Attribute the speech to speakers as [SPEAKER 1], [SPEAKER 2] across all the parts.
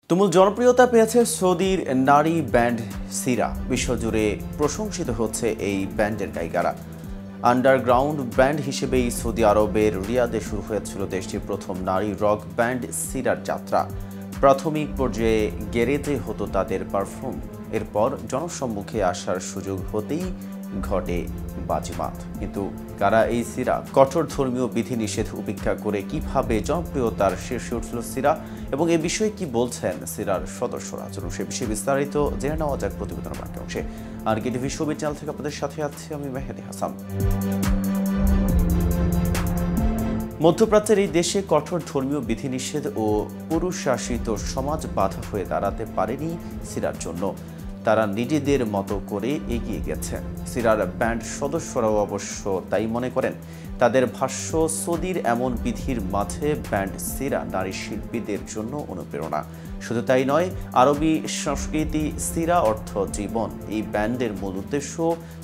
[SPEAKER 1] তুমুল জনপ্রিয়তা পেয়েছে সৌদির নারী ব্যান্ড সিরা। বিশ্বজুড়ে প্রশংসিত হচ্ছে এই ব্যান্ডের গায়িকারা। আন্ডারগ্রাউন্ড ব্যান্ড হিসেবেই সৌদি আরবের রিয়াদে শুরু হয়েছিল দেশটির প্রথম নারী রক ব্যান্ড সিরার যাত্রা। প্রাথমিক পর্যায়ে গ্যারেজে হতো তাদের পারফর্ম, এরপর জনসম্মুখে আসার সুযোগ হতেই ঘটে বাজিমাত। কিন্তু কারা এই সিরা? কঠোর ধর্মীয় বিধিনিষেধ উপেক্ষা করে কিভাবে জনপ্রিয়তার শীর্ষে উঠল সিরা এবং এ বিষয়ে কি বলছেন সিরার সদস্যরা? চলুন সে বিষয়ে বিস্তারিত জেনে নেওয়া যাক প্রতিবেদনের বাকি অংশে। আর টিভি শোবিজ চ্যানেল থেকে আপনাদের সাথে আছি আমি মেহেদি হাসান। মধ্যপ্রাচ্যের এই দেশে কঠোর ধর্মীয় বিধিনিষেধ ও পুরুষ শাসিত সমাজ বাধা হয়ে দাঁড়াতে পারেনি সিরার জন্য। তারা নিজেদের মতো করে এগিয়ে গেছেন। সিরার ব্যান্ড সদস্যরাও অবশ্য তাই মনে করেন। তাদের ভাষ্য, সৌদির এমন বিধির মাঝে ব্যান্ড সিরা নারী শিল্পীদের জন্য অনুপ্রেরণা। শুধু তাই নয়, আরবি সংস্কৃতি সিরা অর্থ জীবন। এই ব্যান্ডের মূল উদ্দেশ্য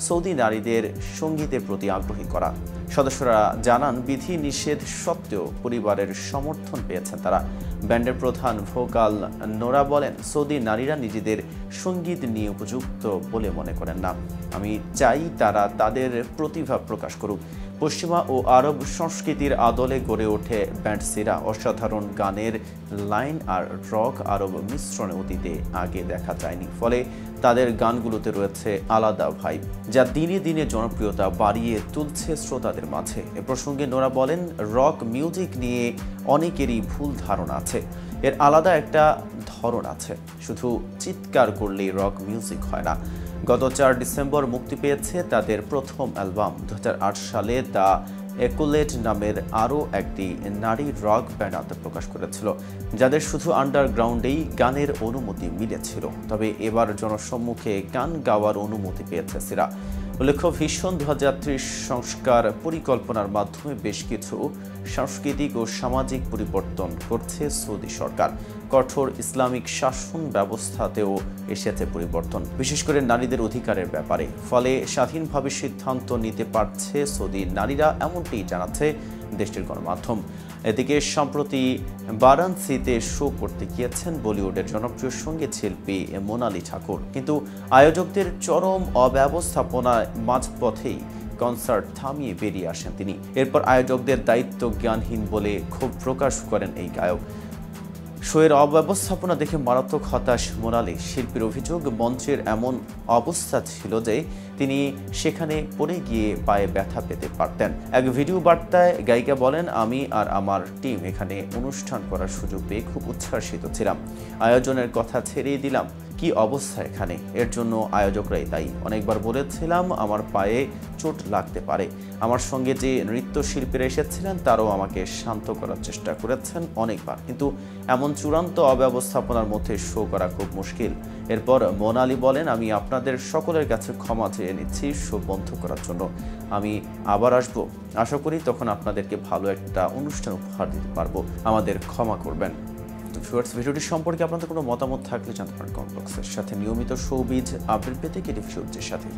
[SPEAKER 1] সৌদি নারীদের সঙ্গীতের প্রতি আগ্রহী করা। সদস্যরা জানান, বিধি নিষেধ সত্ত্বেও পরিবারের সমর্থন পেয়েছেন তারা। ব্যান্ডের প্রধান ভোকাল নোরা বলেন, সৌদি নারীরা নিজেদের সঙ্গীত নিয়ে উপযুক্ত বলে মনে করেন না। আমি চাই তারা তাদের প্রতিভা প্রকাশ করুক। পশ্চিমা ও আরব সংস্কৃতির আদলে গড়ে ওঠে ব্যান্ড সিরা। অসাধারণ গানের লাইন আর রক আরব মিশ্রণে অতীতে আগে দেখা যায়নি, ফলে তাদের গানগুলোতে রয়েছে আলাদা ভাইব, যা দিনে দিনে জনপ্রিয়তা বাড়িয়ে তুলছে শ্রোতাদের মাঝে। এ প্রসঙ্গে নোরা বলেন, রক মিউজিক নিয়ে অনেকেরই ভুল ধারণা আছে। এর আলাদা একটা ধরন আছে, শুধু চিৎকার করলেই রক মিউজিক হয় না। গত 4 ডিসেম্বর মুক্তি পেয়েছে তাদের প্রথম অ্যালবাম। 2008 সালে দ্য একুলেট নামের আরও একটি নারী রক ব্যান্ড আত্মপ্রকাশ করেছিল, যাদের শুধু আন্ডারগ্রাউন্ডেই গানের অনুমতি মিলেছিল। তবে এবার জনসম্মুখে গান গাওয়ার অনুমতি পেয়েছে সিরা। উল্লেখ্য, ভিশন 2030 সংস্কার পরিকল্পনার মাধ্যমে বেশ কিছু সাংস্কৃতিক ও সামাজিক পরিবর্তন করছে সৌদি সরকার। কঠোর ইসলামিক শাসন ব্যবস্থাতেও এসেছে পরিবর্তন, বিশেষ করে নারীদের অধিকারের ব্যাপারে। ফলে স্বাধীনভাবে সিদ্ধান্ত নিতে পারছে সৌদি নারীরা, এমনটি জানাচ্ছে দেশটির গণমাধ্যম। এদিকে সম্প্রতি বারাণসীতে শো করতে গিয়েছেন বলিউডের জনপ্রিয় সঙ্গীত শিল্পী মোনালি ঠাকুর, কিন্তু আয়োজকদের চরম অব্যবস্থাপনায় মাঝপথেই কনসার্ট থামিয়ে বেরিয়ে আসেন তিনি। এরপর আয়োজকদের দায়িত্ব জ্ঞানহীন বলে ক্ষোভ প্রকাশ করেন এই গায়ক। শোয়ের অব্যবস্থাপনা দেখে মারাত্মক হতাশ মোনালি। শিল্পীর অভিযোগ, মঞ্চের এমন অবস্থা ছিল যে তিনি সেখানে পড়ে গিয়ে পায়ে ব্যথা পেতে পারতেন। এক ভিডিও বার্তায় গায়িকা বলেন, আমি আর আমার টিম এখানে অনুষ্ঠান করার সুযোগ পেয়ে খুব উচ্ছ্বাসিত ছিলাম। আয়োজনের কথা ছেড়েই দিলাম, কি অবস্থা এখানে, এর জন্য আয়োজকরাই দায়ী। অনেকবার বলেছিলাম আমার পায়ে চোট লাগতে পারে। আমার সঙ্গে যে নৃত্যশিল্পীরা এসেছিলেন তারাও আমাকে শান্ত করার চেষ্টা করেছেন অনেকবার, কিন্তু এমন চূড়ান্ত অব্যবস্থাপনার মধ্যে শো করা খুব মুশকিল। এরপর মোনালি বলেন, আমি আপনাদের সকলের কাছে ক্ষমা চেয়ে নিচ্ছি শো বন্ধ করার জন্য। আমি আবার আসবো, আশা করি তখন আপনাদেরকে ভালো একটা অনুষ্ঠান উপহার দিতে পারবো। আমাদের ক্ষমা করবেন। ভিডিওটি সম্পর্কে আপনাদের কোনো মতামত থাকলে জানতে পারেন কমেন্ট বক্সের সাথে। নিয়মিত শোবিজ আপডেট পেতে টিভি শোবিজের সাথে।